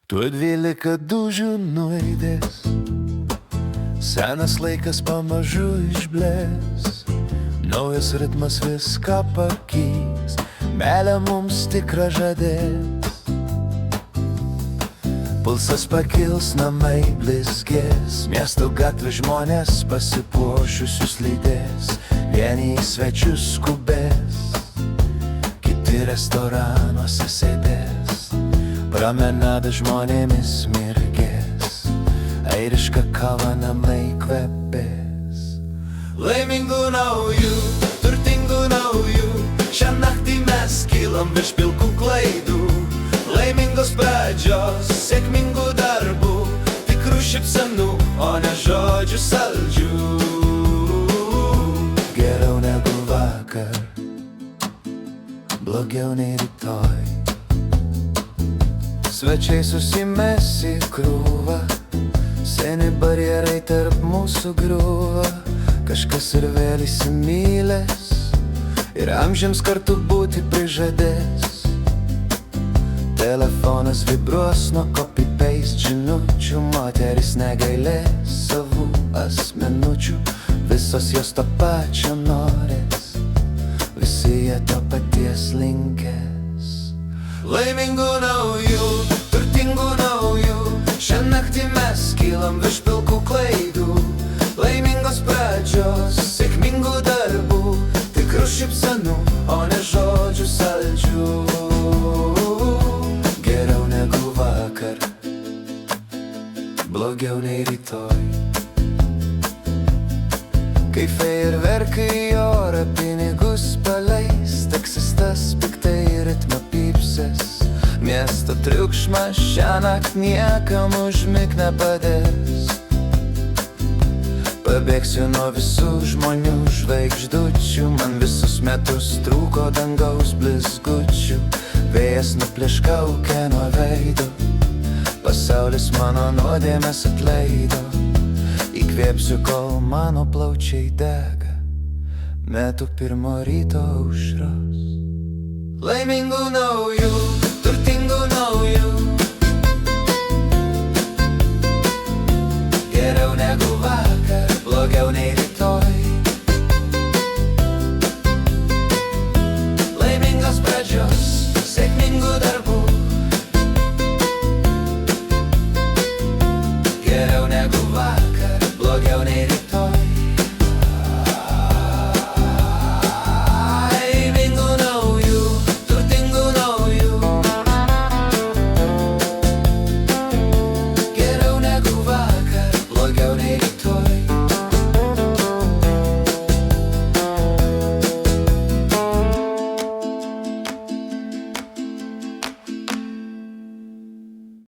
Tu 12 dūžių nueidės, senas laikas pamažu išblės, naujas ritmas viską pakys, meilė mums tikrą žadės. Pulsas pakils, namai blizgės, miesto gatvių žmonės pasipuošusius lydės, vieni į svečius skubės, kiti restoranuose sėdės. Promenada žmonėmis mirgės, airiška kava namai kvepės. Laimingų naujų, turtingų naujų, šią naktį mes kylam virš pilkų klaidų. Laimingos pradžios, sėkmingų darbų, tikrų šypsenų, o ne žodžių saldžių. Geriau negu vakar, blogiau nei rytoj. Svečiai susimės į krūvą, seni barjerai tarp mūsų griūva. Kažkas ir vėl įsimylės ir amžiams kartu būti prižadės. Telefonas vibruos nuo copy-paste žinučių, moteris negailės savų asmenučių, visos jos to pačio norės, visi jie to paties linkės. Laimingų naujų, turtingų naujų, šią naktį mes kylam virš pilkų klaidų. Laimingos pradžios, sėkmingų darbų, tikrų šypsenų, o ne žodžių saldžių. Geriau negu vakar, blogiau nei rytoj. Kai fejerverkai į orą pinigus paleis, taksistas piktai ritmą pypsės. Miesto triukšmas šiąnakt niekam užmigt nepadės. Pabėgsiu nuo visų žmonių žvaigždučių, man visus metus trūko dangaus blizgučių. Vėjas nuplėš kaukę nuo veido, pasaulis mano nuodėmes atleido. Įkvėpsiu, kol mano plaučiai dega, metu pirmo ryto aušros. Laimingų naujų, turtingų naujų,